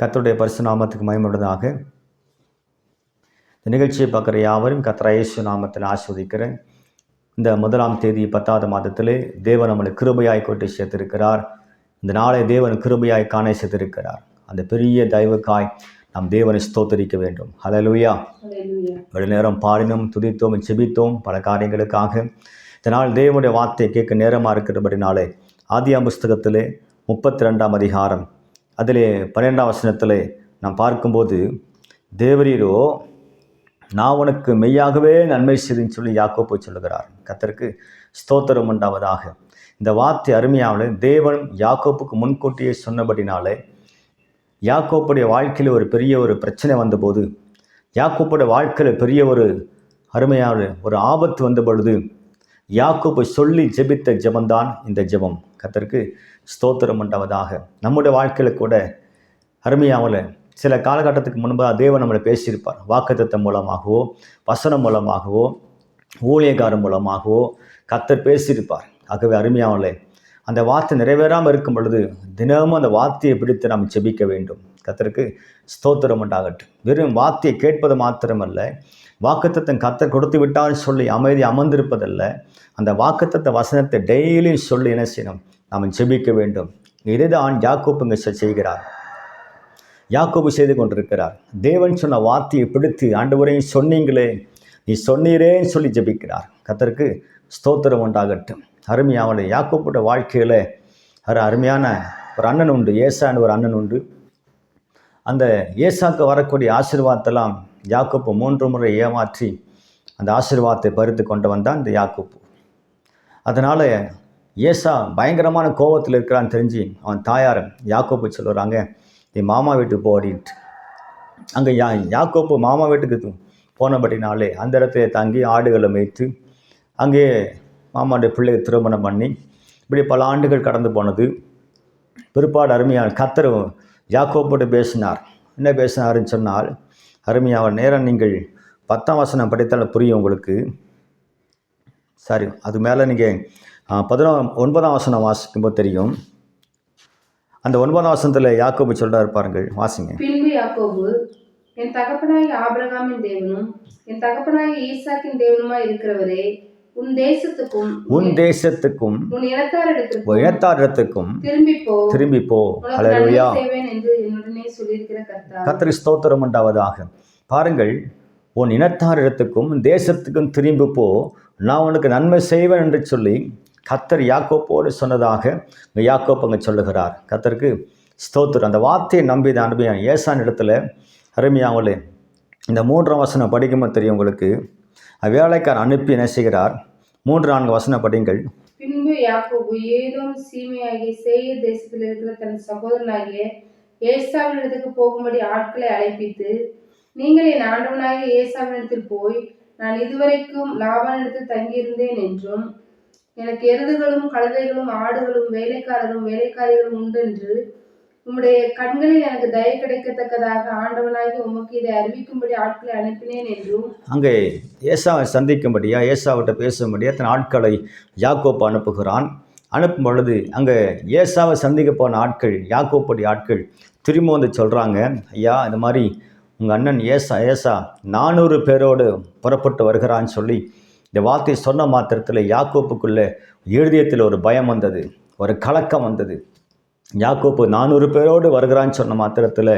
கர்த்தருடைய பரிசு நாமத்துக்கு மகிமையுள்ளதாக. இந்த நிகழ்ச்சியை பார்க்குற யாவரும் கர்த்தர் இயேசு நாமத்தில் ஆசீர்வதிக்கிறேன். இந்த 1ஆம் தேதி 10வது மாதத்திலே தேவன் நம்மளை கிருபையாய் கொண்டு சேர்த்திருக்கிறார். இந்த நாளை தேவன் கிருபையாய் காண சேர்த்திருக்கிறார். அந்த பெரிய தயவுக்காய் நாம் தேவனை ஸ்தோத்தரிக்க வேண்டும். ஹல்லேலூயா. ஒரு நேரம் பாடினோம், துதித்தோம், செபித்தோம் பல காரியங்களுக்காக. இதனால் தேவனுடைய வார்த்தையை கேட்க நேரமாக இருக்கிறபடினாலே ஆதியாகம புஸ்தகத்திலே 32ஆம் அதிகாரம் அதிலே 12ஆம் வசனத்திலே நாம் பார்க்கும்போது, தேவரீரோ நான் உனக்கு மெய்யாகவே நன்மை செய்துன்னு சொல்லி யாக்கோபு சொல்லுகிறார். கர்த்தருக்கு ஸ்தோத்திரம் உண்டாவதாக. இந்த வார்த்தை அருமையானது. தேவன் யாக்கோப்புக்கு முன்கூட்டியே சொன்னபடினாலே யாக்கோப்புடைய வாழ்க்கையில் ஒரு பெரிய ஒரு பிரச்சனை வந்தபோது, யாக்கோப்புடைய வாழ்க்கையில் பெரிய ஒரு அருமையான ஒரு ஆபத்து வந்த பொழுது யாக்கோபு சொல்லி ஜெபித்த ஜெபம்தான் இந்த ஜெபம். கர்த்தருக்கு ஸ்தோத்திரம் உண்டாவதாக. நம்முடைய வாழ்க்கையில் கூட அருமையாவில் சில காலகட்டத்துக்கு முன்பாக தேவன் நம்மளை பேசியிருப்பார். வாக்குத்தத்தம் மூலமாகவோ, வசனம் மூலமாகவோ, ஊழியக்காரன் மூலமாகவோ கர்த்தர் பேசியிருப்பார். ஆகவே அருமையாவில் அந்த வார்த்தை நிறைவேறாமல் இருக்கும் பொழுது தினமும் அந்த வார்த்தையை பிடித்து நாம் ஜெபிக்க வேண்டும். கர்த்தருக்கு ஸ்தோத்திரம் உண்டாகட்டும். வெறும் வார்த்தையை கேட்பது மாத்திரமல்ல, வாக்குத்தத்தம் கர்த்தர் கொடுத்து விட்டால் சொல்லி அமைதி அமர்ந்திருப்பதல்ல, அந்த வாக்குத்தத்த வசனத்தை டெய்லியும் சொல்லி என்ன செய்யணும்? நாம் ஜெபிக்க வேண்டும். இதுதான் யாக்கோபு செய்கிறார். யாக்கோபு செய்து கொண்டிருக்கிறார். தேவன் சொன்ன வார்த்தையை பிடித்து ஆண்டவரையும் சொன்னீங்களே, நீ சொன்னீரேன்னு சொல்லி ஜெபிக்கிறார். கர்த்தருக்கு ஸ்தோத்திரம் உண்டாகட்டும். அருமையாவில் யாக்கோபுடைய வாழ்க்கையில் அருமையான ஒரு அண்ணன் உண்டு, ஏசான்னு ஒரு அண்ணன் உண்டு. அந்த ஏசாக்கு வரக்கூடிய ஆசீர்வாதத்தெல்லாம் யாக்கோபு 3 முறை ஏமாற்றி அந்த ஆசீர்வாதத்தை பறித்து கொண்டு வந்தான் இந்த யாக்கோபு. அதனால் ஏசா பயங்கரமான கோபத்தில் இருக்கிறான்னு தெரிஞ்சு அவன் தாயார் யாக்கோபு சொல்லுறாங்க, நீ மாமா வீட்டுக்கு போடின்ட்டு. அங்கே யாக்கோபு மாமா வீட்டுக்கு போனபடினாலே அந்த இடத்துல தங்கி ஆடுகளை மேய்த்து அங்கே மாமாவுடைய பிள்ளையை திருமணம் பண்ணி இப்படி பல ஆண்டுகள் கடந்து போனது. பிற்பாடு அருமையான கர்த்தர் யாக்கோபோடு பேசினார். என்ன பேசினாருன்னு சொன்னால், அருமையாக நேரம் நீங்கள் 10ஆம் வசனம் படித்தால் புரியும் உங்களுக்கு. சரி, அது மேலே நீங்கள் 9ஆம் வசனம் வாசிக்கும்போது தெரியும். அந்த 9ஆம் வசனத்தில் யாக்கோபு சொல்றாரு பாருங்கள், வாசிங்க. பின்பு யாக்கோபு, என் தகப்பனாகிய ஆபிரகாமின் தேவனும் என் தகப்பனாகிய ஈசாக்கின் தேவனுமாய் இருக்கிறவரே, உன் தேசத்துக்கும் உன் இனத்தாரிடத்துக்கும் திரும்பி போ. ஹல்லேலூயா. கர்த்தருக்கு ஸ்தோத்திரம் உண்டாவதாக. பாருங்கள், உன் இனத்தாரிடத்துக்கும் தேசத்துக்கும் திரும்பி போ, நான் உனக்கு நன்மை செய்வேன் என்று சொல்லி கர்த்தர் யாக்கோப்போடு சொன்னதாக யாக்கோப்பு அங்கே சொல்லுகிறார். கர்த்தருக்கு ஸ்தோத்திரம். அந்த வார்த்தையை நம்பி தான் அனுப்பியான் ஏசான் இடத்துல அருமையாவலே இந்த 3ஆம் வசனம் படிக்கும்போது தெரியும் உங்களுக்கு. வேலைக்காரன் அனுப்பி என்ன செய்கிறார்? 3-4 வசனம் படிங்கள். பின்பு யாக்கோபு ஏதோம் சீமையாகிய சேயீர் தேசத்தில் இருக்கிற தன் சகோதரனாகிய ஏசாவினிடத்துக்கு போகும்படி ஆட்களை அழைப்பித்து, நீங்கள் என் ஆண்டவனாகிய ஏசாவினிடத்தில் போய், நான் இதுவரைக்கும் லாபானிடத்தில் தங்கியிருந்தேன் என்றும் எனக்கு எருதுகளும் கழுதைகளும் ஆடுகளும் வேலைக்காரரும் வேலைக்காரிகளும் உண்டென்று உம்முடைய கண்களில் எனக்கு தயை கிடைக்கத்தக்கதாக ஆண்டவனாகி உமக்கு இதை அறிவிக்கும்படி ஆட்களை அனுப்பினேன் என்றும். அங்கே ஏசாவை சந்திக்கும்படியா, ஏசாவிட்ட பேசும்படியா தன் ஆட்களை யாக்கோப்பு அனுப்புகிறான். அனுப்பும் பொழுது அங்கே ஏசாவை சந்திக்க போன ஆட்கள், யாக்கோப்புடைய ஆட்கள் திரும்ப வந்து சொல்கிறாங்க, ஐயா இந்த மாதிரி உங்கள் அண்ணன் ஏசா 400 பேரோடு புறப்பட்டு வருகிறான்னு சொல்லி இந்த வார்த்தை சொன்ன மாத்திரத்தில் யாக்கோப்புக்குள்ளே இருதயத்தில் ஒரு பயம் வந்தது, ஒரு கலக்கம் வந்தது. யாக்கோப்பு 400 பேரோடு வருகிறான்னு சொன்ன மாத்திரத்தில்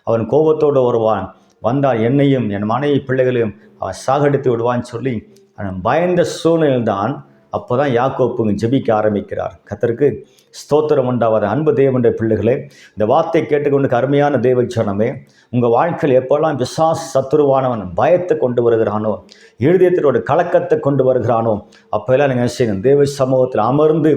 அவன் கோபத்தோடு வருவான், வந்தால் என்னையும் என் மனைவி பிள்ளைகளையும் அவன் சாகடித்து விடுவான்னு சொல்லி அவன் பயந்த சூழ்நிலையில்தான் அப்போ தான் யாக்கோப்பு ஜெபிக்க ஆரம்பிக்கிறார். கர்த்தருக்கு ஸ்தோத்திரம் உண்டாவத. அன்பு தேவனுடைய பிள்ளைகளே, இந்த வார்த்தை கேட்டுக்கொண்டு அருமையான தேவ ஜனமே, உங்கள் வாழ்க்கையில் எப்போல்லாம் பிசாசு சத்துருவானவன் பயத்தை கொண்டு வருகிறானோ, இருதயத்தில் ஒரு கலக்கத்தை கொண்டு வருகிறானோ, அப்போல்லாம் நீங்கள் செய்யணும், தேவ சமூகத்தில் அமர்ந்து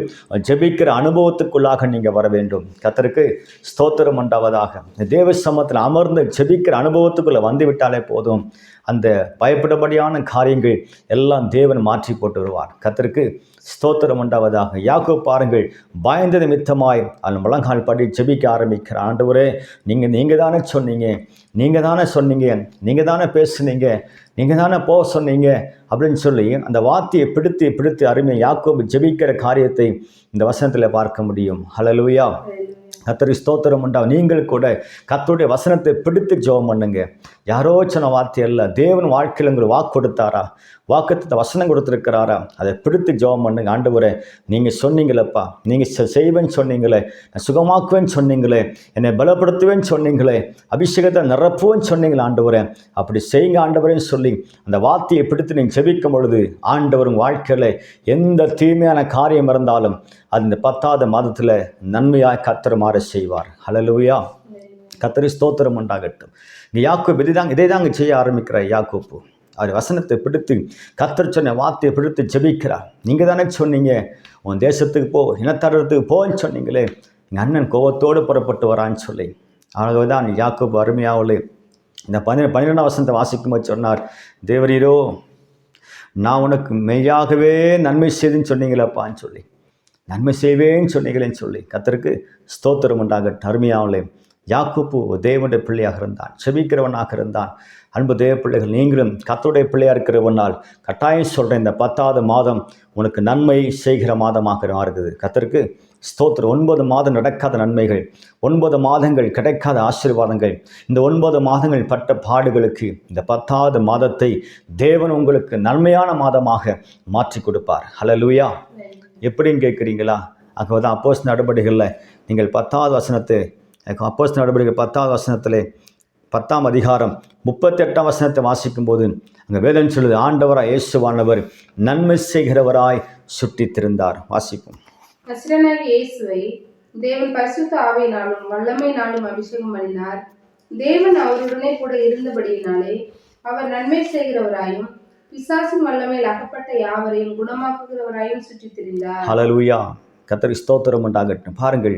ஜெபிக்கிற அனுபவத்துக்குள்ளாக நீங்கள் வர வேண்டும். கர்த்தருக்கு ஸ்தோத்திரம் உண்டாவதாக. தேவ சமூகத்தில் அமர்ந்து ஜெபிக்கிற அனுபவத்துக்குள்ளே வந்து விட்டாலே போதும், அந்த பயப்படபடியான காரியங்கள் எல்லாம் தேவன் மாற்றி போட்டு வருவார். கர்த்தருக்கு ஸ்தோத்திரம் உண்டாவதாக. யாக்கோபு பாருங்கள், பயந்தது மித்தமாய் அவன் முழங்கால் படி ஜெபிக்க ஆரம்பிக்கிறான். ஆண்டவரே, நீங்கள் தானே சொன்னீங்க, நீங்கள் தானே பேசுனீங்க, நீங்கள் தானே போக சொன்னீங்க அப்படின்னு சொல்லி அந்த வார்த்தையை பிடித்து அருமையை யாக்கோபு ஜெபிக்கிற காரியத்தை இந்த வசனத்தில் பார்க்க முடியும். ஹல்லேலூயா. கர்த்தருக்கு ஸ்தோத்திரம் உண்டாகும். நீங்கள் கூட கர்த்தருடைய வசனத்தை பிடித்து ஜெபம் பண்ணுங்க. யாரோ சொன்ன வார்த்தை அல்ல, தேவன் வாழ்க்கையில் உங்களுக்கு வாக்கு கொடுத்தாரா, வாக்குத்த வசனம் கொடுத்துருக்கிறாரா, அதை பிடித்து ஜெபம் பண்ணுங்க. ஆண்டவரே, நீங்கள் சொன்னீங்களேப்பா, நீங்கள் செய்வேன்னு சொன்னீங்களே, நான் சுகமாக்குவேன்னு சொன்னீங்களே, என்னை பலப்படுத்துவேன்னு சொன்னீங்களே, அபிஷேகத்தை நிரப்புவேன்னு சொன்னீங்களே ஆண்டவரே, அப்படி செய்யுங்க ஆண்டவரேன்னு சொல்லி அந்த வார்த்தையை பிடித்து நீங்கள் செபிக்கும் பொழுது ஆண்டவர் உங்கள் வாழ்க்கையில் எந்த தீமையான காரியம் இருந்தாலும் அது இந்த 10வது மாதத்தில் நன்மையாக கர்த்தர் மாற செய்வார். ஹல்லேலூயா. கர்த்தருக்கு ஸ்தோத்திரம் உண்டாகட்டும். இங்கே யாக்கோபு இதை தாங்க செய்ய ஆரம்பிக்கிறார். யாக்கோபு அவர் வசனத்தை பிடித்து கர்த்தர் சொன்ன வார்த்தையை பிடித்து ஜெபிக்கிறார். நீங்கள் தானே சொன்னீங்க உன் தேசத்துக்கு போ, இனத்தரத்துக்கு போன்னு சொன்னீங்களே, எங்கள் அண்ணன் கோவத்தோடு புறப்பட்டு வரான்னு சொல்லி. ஆகவே தான் யாக்கோபு அருமையாகலே இந்த 12ஆம் வசனத்தை வாசிக்கும்போது சொன்னார், தேவரீரோ நான் உனக்கு மெய்யாகவே நன்மை செய்துன்னு சொன்னீங்களப்பான்னு சொல்லி, நன்மை செய்வேன்னு சொன்னீங்களேன்னு சொல்லி. கர்த்தருக்கு ஸ்தோத்திரம் உண்டாகட்டும். அருமையாகலே யாக்கோபு தேவனுடைய பிள்ளையாக இருந்தான், செபிக்கிறவனாக இருந்தான். அன்பு தேவ பிள்ளைகள், நீங்களும் கர்த்தருடைய பிள்ளையாக இருக்கிறவனால் கட்டாயம் சொல்கிறேன், இந்த 10வது மாதம் உனக்கு நன்மை செய்கிற மாதமாக இருக்குது. கர்த்தருக்கு ஸ்தோத்திரம். 9 மாதம் நடக்காத நன்மைகள், 9 மாதங்கள் கிடைக்காத ஆசீர்வாதங்கள், இந்த 9 மாதங்கள் பட்ட பாடுகளுக்கு இந்த 10வது மாதத்தை தேவன் உங்களுக்கு நன்மையான மாதமாக மாற்றி கொடுப்பார். ஹல்லேலூயா. எப்படின்னு கேட்குறீங்களா? ஆகவே அப்போஸ்தலர் நடபடிகளில் நீங்கள் 10வது வசனத்தை, அப்போஸ்தலர் நடபடிகள் 10வது வசனத்திலே 10ஆம் அதிகாரம் 38ஆம் வசனத்தை வாசிக்கும்போது அங்கே வேதம் சொல்லுது, ஆண்டவராய் இயேசுவானவர் நன்மை செய்கிறவராய் சுற்றித் திரிந்தார். வாசிப்போம். நசரேயனாகிய இயேசுவை தேவன் பரிசுத்த ஆவியினாலும் வல்லமையினாலும் அபிஷேகம் பண்ணினார். தேவன் அவருடனே கூட இருந்தபடியினாலே அவர் நன்மை செய்கிறவராயும் பிசாசின் வல்லமையில் அகப்பட்ட யாவரையும் குணமாக்குகிறவராயும் சுற்றித் திரிந்தார். ஹல்லேலூயா. கர்த்தருக்கு ஸ்தோத்திரம் உண்டாகட்டும். பாருங்கள்,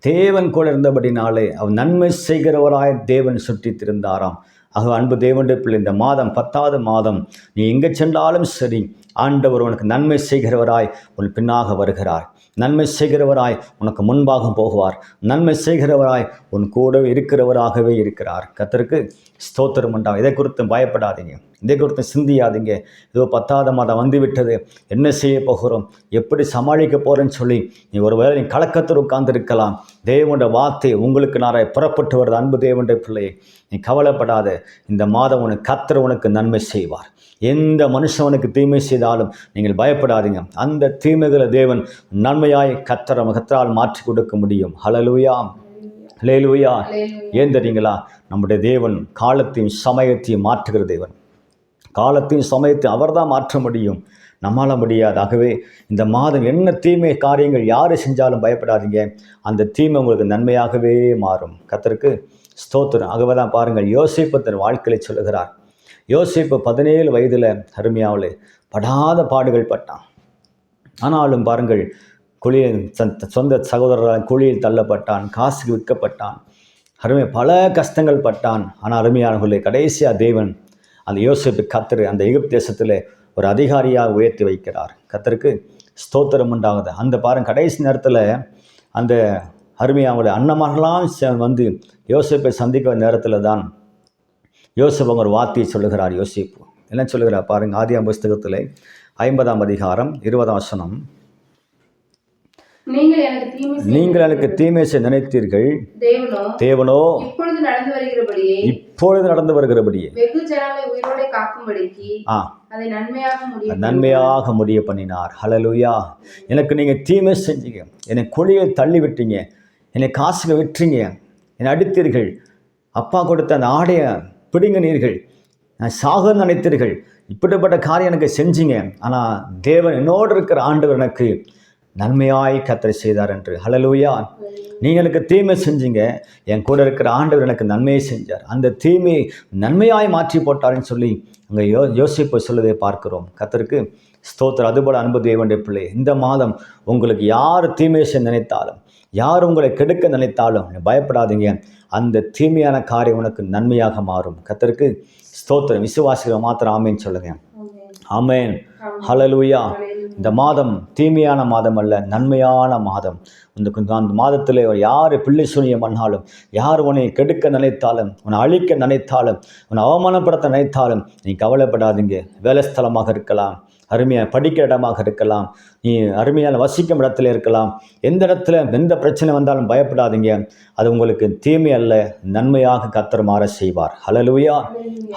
தேவன் கூட இருந்தபடினாலே அவர் நன்மை செய்கிறவராய் தேவன் சுற்றித் திரிந்தாராம். ஆக அன்பு தேவனுடைய பிள்ளை, இந்த மாதம் 10வது மாதம் நீ எங்கே சென்றாலும் சரி, ஆண்டவர் உனக்கு நன்மை செய்கிறவராய் உன் பின்னாக வருகிறார். நன்மை செய்கிறவராய் உனக்கு முன்பாக போகுவார். நன்மை செய்கிறவராய் உன் கூட இருக்கிறவராகவே இருக்கிறார். கர்த்தருக்கு ஸ்தோத்திரம் உண்டாகும். இதை குறித்து பயப்படாதீங்க, இதை குறித்து சிந்தியாதீங்க. இதோ 10வது மாதம் வந்துவிட்டது, என்ன செய்ய போகிறோம், எப்படி சமாளிக்க போகிறேன்னு சொல்லி நீ ஒருவேளை நீ கலக்கத்தில் உட்கார்ந்திருக்கலாம். தேவனுடைய வார்த்தை உங்களுக்கு நாராய் புறப்பட்டு வருது. அன்பு தேவனுடைய பிள்ளையை, நீ கவலைப்படாத. இந்த மாதம் உனக்கு கர்த்தர் உனக்கு நன்மை செய்வார். எந்த மனுஷனுக்கு தீமை செய்தாலும் நீங்கள் பயப்படாதீங்க. அந்த தீமைகளை தேவன் நன்மையாய் கர்த்தரால் மாற்றி கொடுக்க முடியும். ஹல்லேலூயா. ஹல்லேலூயா. ஏன் தெரியுங்களா? நம்முடைய தேவன் காலத்தையும் சமயத்தையும் மாற்றுகிற தேவன். காலத்தையும் சமயத்தையும் அவர் தான் மாற்ற முடியும், நம்மளால் முடியாது. ஆகவே இந்த மாதம் என்ன தீமை காரியங்கள் யார் செஞ்சாலும் பயப்படாதீங்க. அந்த தீமை உங்களுக்கு நன்மையாகவே மாறும். கர்த்தருக்கு ஸ்தோத்திரம். ஆகவே தான் பாருங்கள், யோசேப்பு தன் வாழ்க்கையை சொல்லுகிறார். யோசேப்பு 17 வயதில் அருமையாவில் படாத பாடுகள் பட்டான். ஆனாலும் பாருங்கள், சொந்த சகோதரரால் குழியில் தள்ளப்பட்டான், காசுக்கு விற்கப்பட்டான், பல கஷ்டங்கள் பட்டான். ஆனால் அருமையானவர்களே, கடைசியாக தேவன் அந்த யோசேப்பு கர்த்தர் அந்த எகிப்து தேசத்தில் ஒரு அதிகாரியாக உயர்த்தி வைக்கிறார். கர்த்தருக்கு ஸ்தோத்திரம் உண்டாகுது. அந்த பாருங்கள், கடைசி நேரத்தில் அந்த அருமையானவர்களே அண்ணமார்களாம் வந்து யோசேப்பை சந்திக்கிற நேரத்தில் தான் யோசேப்பு ஒரு வார்த்தையை சொல்லுகிறார். யோசேப்பு என்ன சொல்லுகிறார் பாருங்கள். ஆதியாகம புஸ்தகத்தில் 50ஆம் அதிகாரம் 20ஆம் வசனம், நீங்கள் எனக்கு தீமை செய்ய நினைத்தீர்கள், தேவனோ இப்பொழுது நடந்து வருகிறபடியே நன்மையாக முடிய பண்ணினார். ஹல்லேலூயா. எனக்கு நீங்கள் தீமை செஞ்சீங்க, என்னை குழியை தள்ளி விட்டீங்க, என்னை காசுக்கு விட்டுறீங்க, என்னை அடித்தீர்கள், அப்பா கொடுத்த அந்த ஆடையை பிடுங்கினீர்கள், நான் சாக நினைத்தீர்கள், இப்படிப்பட்ட காரியம் எனக்கு செஞ்சீங்க. ஆனால் தேவன் என்னோடு இருக்கிற ஆண்டவர் எனக்கு நன்மையாய் கர்த்தர் செய்தார் என்று. ஹல்லேலூயா. நீங்கள் எனக்கு தீமை செஞ்சீங்க, என் கூட இருக்கிற ஆண்டவர் எனக்கு நன்மையை செஞ்சார், அந்த தீமையை நன்மையாய் மாற்றி போட்டார்ன்னு சொல்லி அங்கே யோசிப்பு சொல்வதை பார்க்கிறோம். கர்த்தருக்கு ஸ்தோத்திரம். அதுபோல் அன்பு தேவனுடைய பிள்ளை, இந்த மாதம் உங்களுக்கு யார் தீமை செய்ய நினைத்தாலும், யார் உங்களை கெடுக்க நினைத்தாலும் பயப்படாதீங்க. அந்த தீமையான காரியம் உனக்கு நன்மையாக மாறும். கர்த்தருக்கு ஸ்தோத்திரம். விசுவாசிகளை மாத்திரம் ஆமேன்னு சொல்லுங்க. ஆமேன். ஹல்லேலூயா. இந்த மாதம் தீமையான மாதம் அல்ல, நன்மையான மாதம். அந்த மாதத்தில் யார் பிள்ளை சூனியம் பண்ணாலும், யார் உன்னை கெடுக்க நினைத்தாலும், உன்னை அழிக்க நினைத்தாலும், உன்னை அவமானப்படுத்த நினைத்தாலும் நீ கவலைப்படாதீங்க. வேலை ஸ்தலமாக இருக்கலாம், அருமையாக படிக்கிற இடமாக இருக்கலாம், நீ அருமையான வசிக்கும் இடத்துல இருக்கலாம். எந்த இடத்துல எந்த பிரச்சனை வந்தாலும் பயப்படாதீங்க. அது உங்களுக்கு தீமை அல்ல, நன்மையாக கர்த்தர் மாற செய்வார். ஹல்லேலூயா,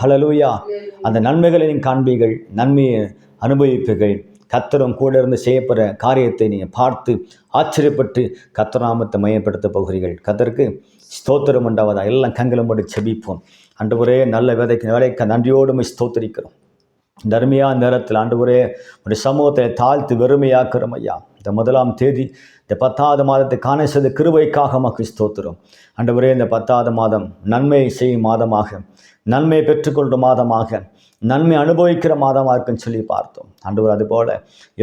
ஹல்லேலூயா. அந்த நன்மைகளை நீங்கள் காண்பீர்கள், நன்மையை அனுபவிப்பீர்கள். கர்த்தரும் கூட இருந்து செய்யப்படுற காரியத்தை நீங்கள் பார்த்து ஆச்சரியப்பட்டு கர்த்தர் நாமத்தை மையப்படுத்த போகிறீர்கள். கர்த்தருக்கு ஸ்தோத்திரம் உண்டாவதா. எல்லாம் கண்களை மூடி செபிப்போம். ஆண்டவரே, நல்ல வேலைக்கு நன்றியோடு ஸ்தோத்திரிக்கிறோம். இந்த அருமையான நேரத்தில் ஆண்டவரே, ஒரு சமூகத்தை தாழ்த்து வெறுமையாக்குறோம் ஐயா. இந்த 1ஆம் தேதி இந்த 10வது மாதத்தை காண செய்த கிருபைக்காக உமக்கு ஸ்தோத்திரம். ஆண்டவரே, இந்த 10வது மாதம் நன்மை செய்யும் மாதமாக, நன்மை பெற்றுக்கொள்கிற மாதமாக, நன்மை அனுபவிக்கிற மாதமாக இருக்குன்னு சொல்லி பார்த்தோம். ஆண்டவர் அதுபோல்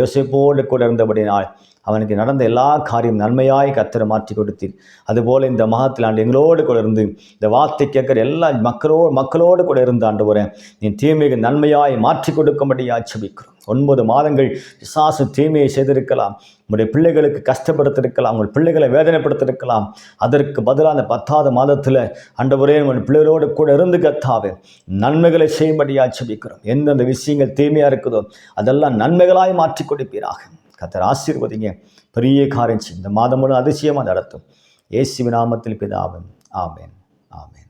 யோசேப்போடு கூட இருந்தபடினால் அவனுக்கு நடந்த எல்லா காரியம் நன்மையாய் கர்த்தர் மாற்றி கொடுத்தீர். அதுபோல் இந்த மாதத்தில் ஆண்டு எங்களோடு கூட இருந்து இந்த வார்த்தை கேட்குற எல்லா மக்களோடு கூட இருந்து ஆண்டவரே, நீ தீமையை நன்மையாய் மாற்றி கொடுக்கும்படியாக ஜெபிக்கிறோம். 9 மாதங்கள் பிசாசு தீமையை செய்திருக்கலாம், உங்களுடைய பிள்ளைகளுக்கு கஷ்டப்படுத்திருக்கலாம், உங்கள் பிள்ளைகளை வேதனைப்படுத்திருக்கலாம். அதற்கு பதிலாக அந்த 10வது மாதத்தில் ஆண்டவரே, உங்கள் பிள்ளைகளோடு கூட இருந்து கர்த்தாவே நன்மைகளை செய்யும்படியாக ஜெபிக்கிறோம். எந்தெந்த விஷயங்கள் தீமையாக இருக்குதோ அதெல்லாம் நன்மைகளாய் மாற்றி கொடுப்பீராக. கர்த்தர் ஆசீர்வதிங்க, பெரிய காரியம் இந்த மாதம் முழு அதிசயமாக நடத்தும். இயேசுவின் நாமத்தில் பிதாவே, ஆமென், ஆமென்.